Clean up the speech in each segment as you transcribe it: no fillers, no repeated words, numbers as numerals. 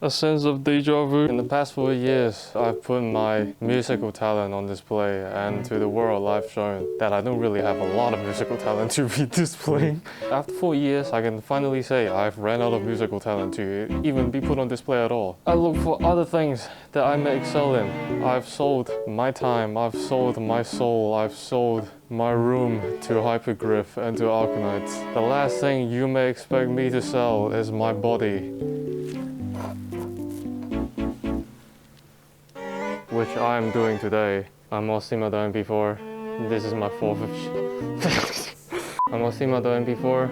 A sense of deja vu. In the past 4 years, I've put my musical talent on display, and to the world I've shown that I don't really have a lot of musical talent to be displaying. After 4 years, I can finally say I've ran out of musical talent to even be put on display at all. I look for other things that I may excel in. I've sold my time, I've sold my soul, I've sold my room to Hypergriff and to Arkanites. The last thing you may expect me to sell is my body, which I'm doing today. I'm Mostima.mp4. This is my fourth I'm Mostima.mp4,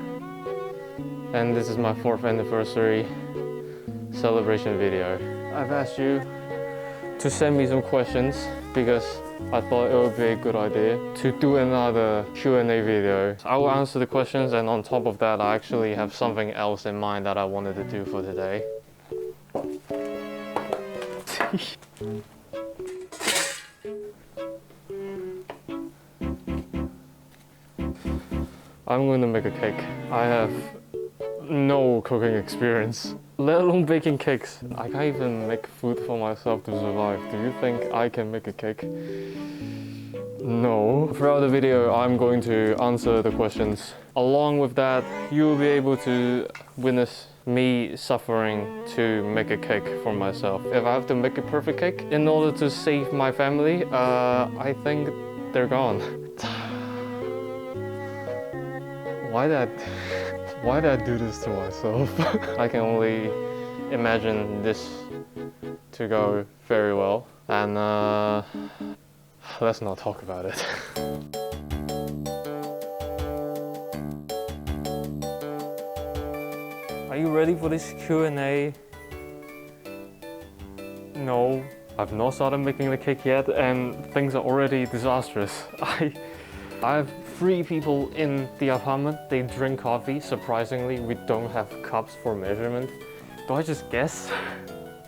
and this is my 4th anniversary celebration video. I've asked you to send me some questions because I thought it would be a good idea to do another Q&A video. I will answer the questions, and on top of that, I actually have something else in mind that I wanted to do for today. I'm going to make a cake. I have no cooking experience, let alone baking cakes. I can't even make food for myself to survive. Do you think I can make a cake? No. Throughout the video, I'm going to answer the questions. Along with that, you'll be able to witness me suffering to make a cake for myself. If I have to make a perfect cake in order to save my family, I think they're gone. Why did I do this to myself? I can only imagine this to go very well, and let's not talk about it. Are you ready for this Q&A? No. I've not started making the cake yet, and things are already disastrous. I have 3 people in the apartment. They drink coffee. Surprisingly, we don't have cups for measurement. Do I just guess?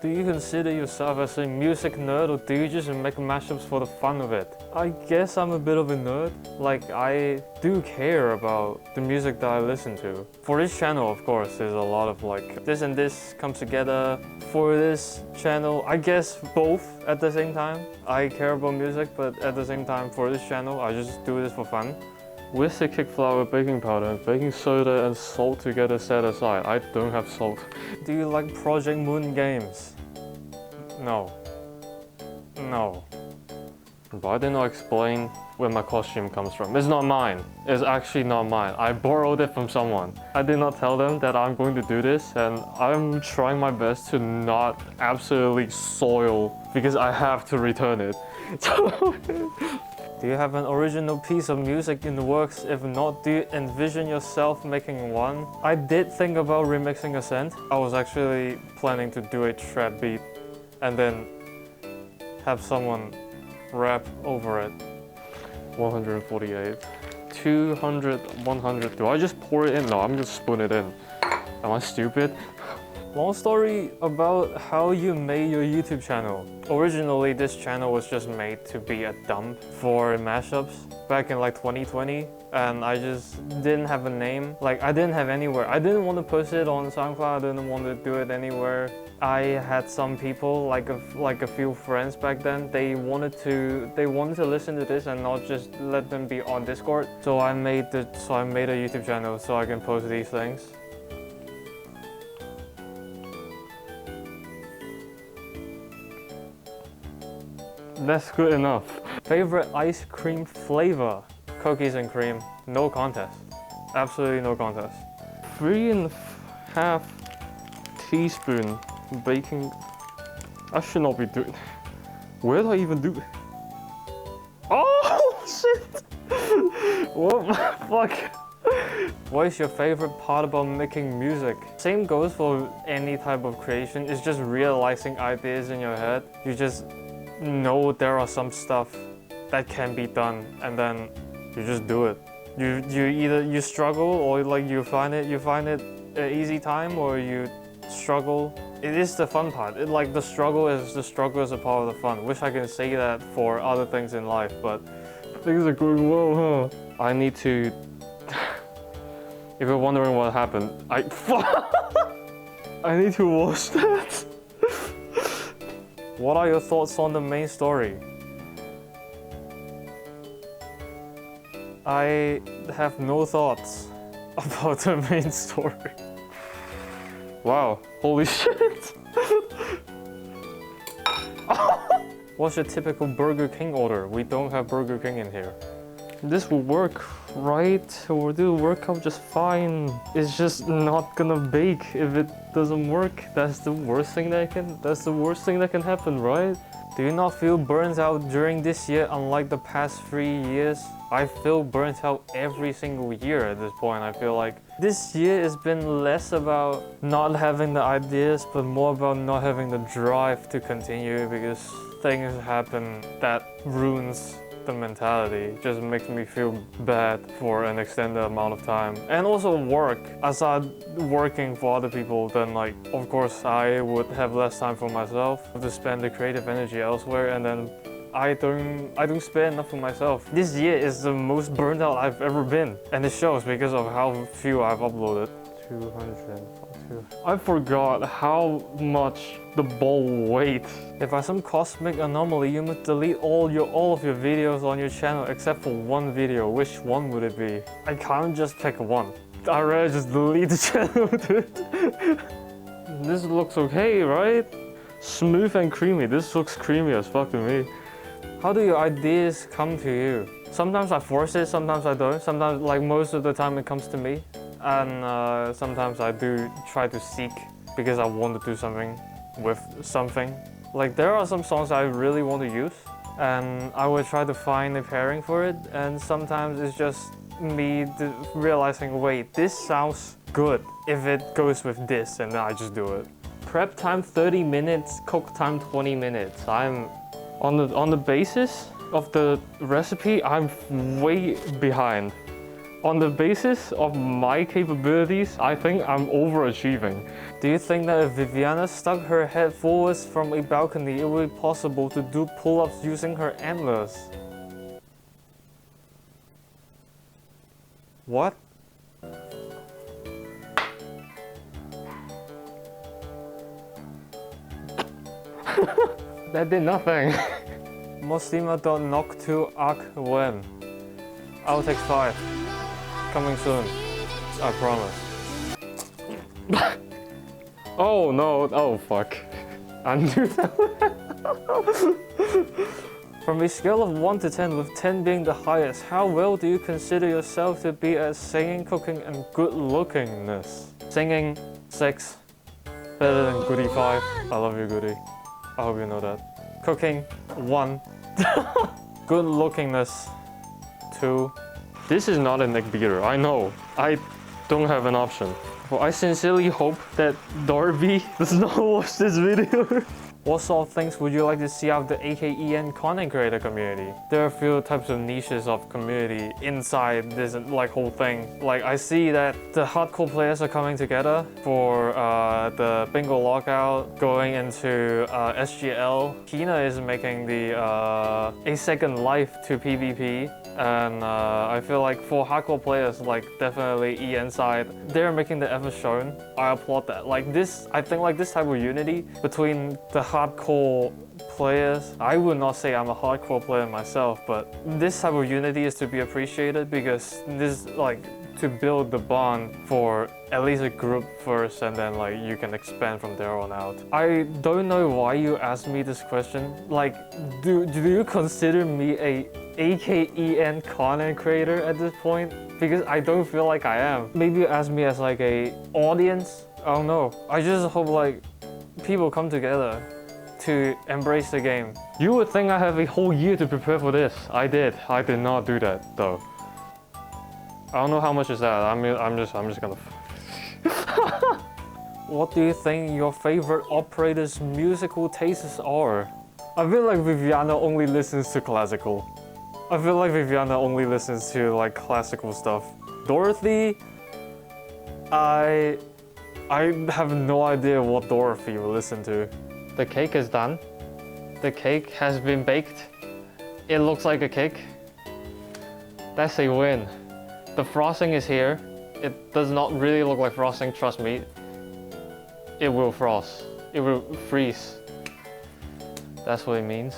Do you consider yourself as a music nerd, or do you just make mashups for the fun of it? I guess I'm a bit of a nerd. Like, I do care about the music that I listen to. For this channel, of course, there's a lot of like, this and this comes together. For this channel, I guess both at the same time. I care about music, but at the same time, for this channel, I just do this for fun. With the cake flour, baking powder, baking soda and salt together set aside. I don't have salt. Do you like Project Moon games? No. No. Why didn't I explain where my costume comes from? It's not mine. It's actually not mine. I borrowed it from someone. I did not tell them that I'm going to do this, and I'm trying my best to not absolutely soil because I have to return it. Do you have an original piece of music in the works? If not, do you envision yourself making one? I did think about remixing Ascent. I was actually planning to do a trap beat and then have someone rap over it. 148. 200, 100. Do I just pour it in? No, I'm just spoon it in. Am I stupid? Long story about how you made your YouTube channel. Originally, this channel was just made to be a dump for mashups back in like 2020, and I just didn't have a name. Like, I didn't have anywhere. I didn't want to post it on SoundCloud. I didn't want to do it anywhere. I had some people, like a few friends back then. They wanted to listen to this and not just let them be on Discord. So I made a YouTube channel so I can post these things. That's good enough. Favorite ice cream flavor? Cookies and cream. No contest. Absolutely no contest. 3.5 teaspoon baking. I should not be doing. Where do I even do? Oh shit! What the fuck? What is your favorite part about making music? Same goes for any type of creation. It's just realizing ideas in your head. You just know there are some stuff that can be done, and then you just do it. You either you struggle, or like you find it an easy time, or you struggle. It is the fun part. The struggle is a part of the fun. Wish I can say that for other things in life, but things are going well, huh? I need to. If you're wondering what happened, I need to wash that. What are your thoughts on the main story? I have no thoughts about the main story. Wow, holy shit! What's your typical Burger King order? We don't have Burger King in here. This will work, right? Or do work out just fine. It's just not gonna bake if it doesn't work. That's the worst thing that can happen, right? Do you not feel burnt out during this year unlike the past 3 years? I feel burnt out every single year at this point. I feel like this year has been less about not having the ideas, but more about not having the drive to continue because things happen that ruins the mentality. Just makes me feel bad for an extended amount of time. And also work. Aside working for other people, then like, of course, I would have less time for myself to spend the creative energy elsewhere, and then I don't spare enough for myself. This year is the most burned out I've ever been, and it shows because of how few I've uploaded. 242. I forgot how much the ball weighs. If by some cosmic anomaly you must delete all of your videos on your channel except for one video, which one would it be? I can't just pick one. I'd rather just delete the channel, dude. This looks okay, right? Smooth and creamy. This looks creamy as fuck to me. How do your ideas come to you? Sometimes I force it, sometimes I don't. Sometimes, like most of the time, it comes to me. And sometimes I do try to seek because I want to do something with something. Like there are some songs I really want to use and I would try to find a pairing for it, and sometimes it's just me realizing, wait, this sounds good if it goes with this, and then I just do it. Prep time 30 minutes, cook time 20 minutes. I'm on the basis of the recipe, I'm way behind. On the basis of my capabilities, I think I'm overachieving. Do you think that if Viviana stuck her head forwards from a balcony, it would be possible to do pull-ups using her antlers? What? That did nothing. Mostima.knock2 arc when? I'll take 5. Coming soon. I promise. Oh no, oh fuck. I knew that. From a scale of 1 to 10, with 10 being the highest, how well do you consider yourself to be at singing, cooking, and good lookingness? Singing, 6. Better than Goody 5. I love you, Goody. I hope you know that. Cooking, 1. Good lookingness, 2. This is not a neck beater, I know. I don't have an option. Well, I sincerely hope that Darby does not watch this video. What sort of things would you like to see out of the AKEN content creator community? There are a few types of niches of community inside this like whole thing. Like I see that the hardcore players are coming together for the bingo lockout, going into SGL. Kina is making the a second life to PvP. And I feel like for hardcore players, like definitely EN side, they're making the effort shown. I applaud that. Like this, I think like this type of unity between the hardcore players. I would not say I'm a hardcore player myself, but this type of unity is to be appreciated because this like to build the bond for at least a group first, and then like you can expand from there on out. I don't know why you asked me this question. Like, do you consider me a AKEN content creator at this point? Because I don't feel like I am. Maybe you ask me as like a audience? I don't know. I just hope like people come together to embrace the game. You would think I have a whole year to prepare for this. I did not do that though. I don't know how much is that. I mean, I'm just gonna. What do you think your favorite operator's musical tastes are? I feel like Viviana only listens to classical. I feel like Viviana only listens to like classical stuff. Dorothy, I have no idea what Dorothy will listen to. The cake is done. The cake has been baked. It looks like a cake. That's a win. The frosting is here. It does not really look like frosting, trust me. It will frost. It will freeze. That's what it means.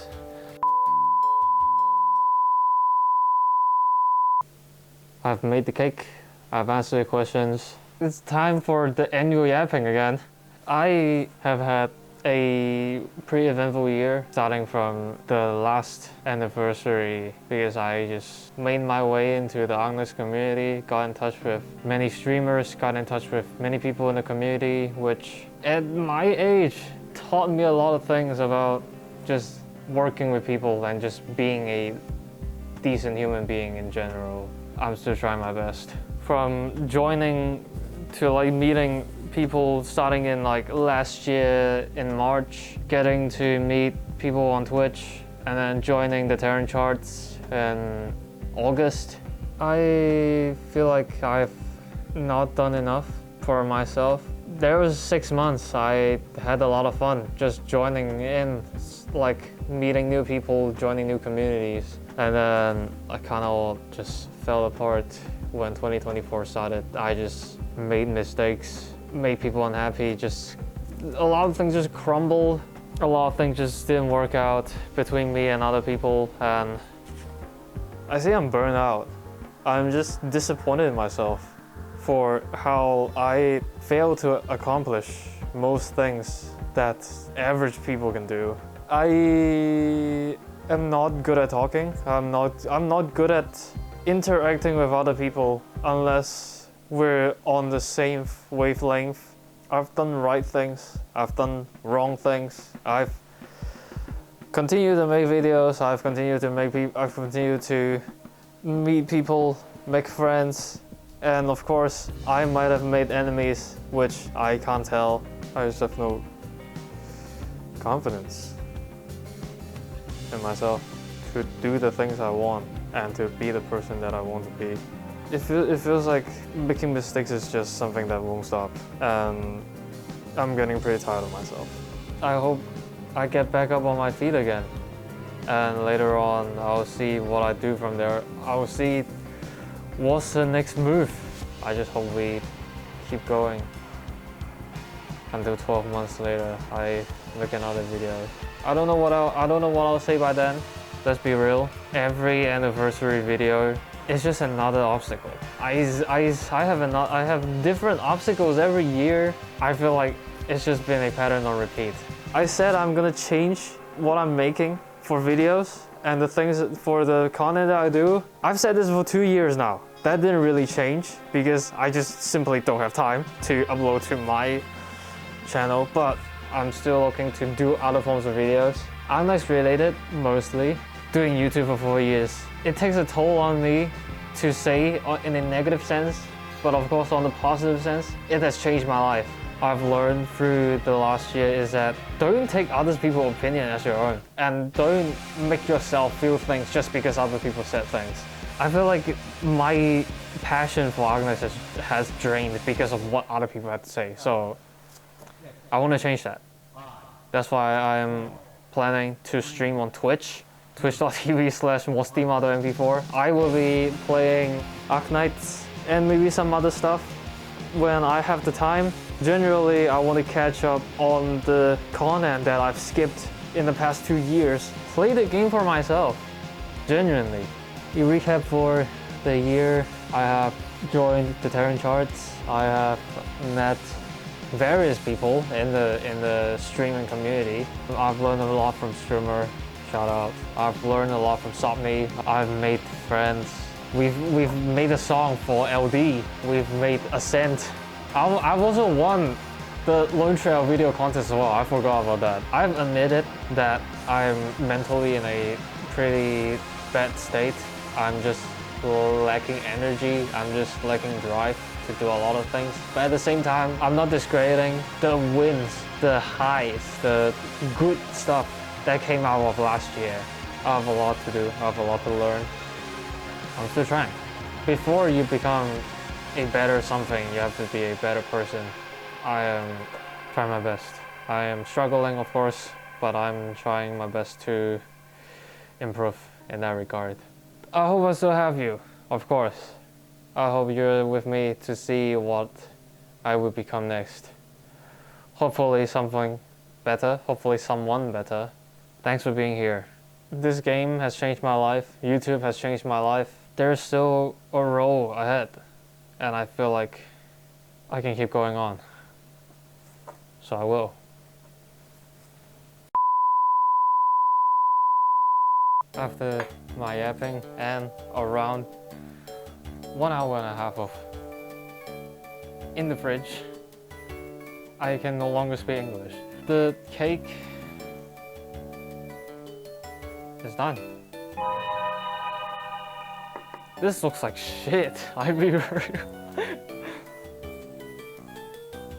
I've made the cake. I've answered your questions. It's time for the annual yapping again. I have had a pretty eventful year, starting from the last anniversary, because I just made my way into the Agnes community, got in touch with many streamers, got in touch with many people in the community, which at my age taught me a lot of things about just working with people and just being a decent human being in general. I'm still trying my best. From joining to like meeting people starting in like last year in March, getting to meet people on Twitch, and then joining the Terran charts in August. I feel like I've not done enough for myself. There was 6 months I had a lot of fun just joining in, like meeting new people, joining new communities, and then I kind of just fell apart when 2024 started. I just made mistakes, made people unhappy, just a lot of things just crumbled. A lot of things just didn't work out between me and other people, and I say I'm burned out. I'm just disappointed in myself for how I failed to accomplish most things that average people can do. I am not good at talking. I'm not good at interacting with other people unless we're on the same wavelength. I've done right things, I've done wrong things. I've continued to make videos, I've continued to meet people, make friends, and of course I might have made enemies, which I can't tell. I just have no confidence in myself to do the things I want and to be the person that I want to be. It feels like making mistakes is just something that won't stop, and I'm getting pretty tired of myself. I hope I get back up on my feet again, and later on I'll see what I do from there. I'll see what's the next move. I just hope we keep going until 12 months later I make another video. I don't know what I'll say by then. Let's be real. Every anniversary video is just another obstacle. I have different obstacles every year. I feel like it's just been a pattern on repeat. I said I'm gonna change what I'm making for videos and the things for the content that I do. I've said this for 2 years now. That didn't really change because I just simply don't have time to upload to my channel, but I'm still looking to do other forms of videos. Agnes related mostly. Doing YouTube for 4 years. It takes a toll on me to say in a negative sense, but of course on the positive sense, it has changed my life. I've learned through the last year is that don't take other people's opinion as your own, and don't make yourself feel things just because other people said things. I feel like my passion for Agnes has drained because of what other people had to say, so I want to change that. That's why I'm planning to stream on Twitch, twitch.tv/Mostima.mp4. I will be playing Arknights and maybe some other stuff when I have the time. Generally, I want to catch up on the content that I've skipped in the past 2 years. Play the game for myself, genuinely. A recap for the year: I have joined the Terran charts. I have met various people in the streaming community. I've learned a lot from Streamer. Shout out. I've learned a lot from Sopney. I've made friends. We've made a song for LD. We've made Ascent. I've also won the Lone Trail video contest as well. I forgot about that. I've admitted that I'm mentally in a pretty bad state. I'm just lacking energy. I'm just lacking drive to do a lot of things. But at the same time, I'm not discrediting the wins, the highs, the good stuff that came out of last year. I have a lot to do, I have a lot to learn. I'm still trying. Before you become a better something, you have to be a better person. I am trying my best. I am struggling, of course, but I'm trying my best to improve in that regard. I hope I still have you, of course. I hope you're with me to see what I will become next. Hopefully something better, hopefully someone better. Thanks for being here. This game has changed my life. YouTube has changed my life. There's still a road ahead, and I feel like I can keep going on. So I will. After my yapping and around 1 hour and a half of in the fridge, I can no longer speak English. The cake is done. This looks like shit. I be real.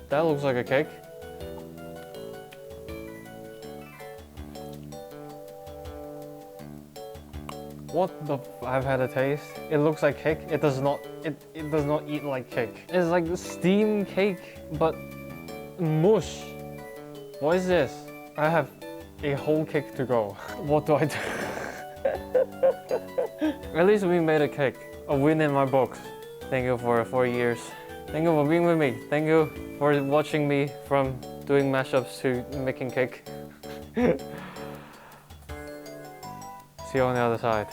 That looks like a cake. What the I've had a taste. It looks like cake. It does not eat like cake. It's like steamed cake, but mush. What is this? I have a whole cake to go. What do I do? At least we made a cake. A win in my books. Thank you for 4 years. Thank you for being with me. Thank you for watching me from doing mashups to making cake. See you on the other side.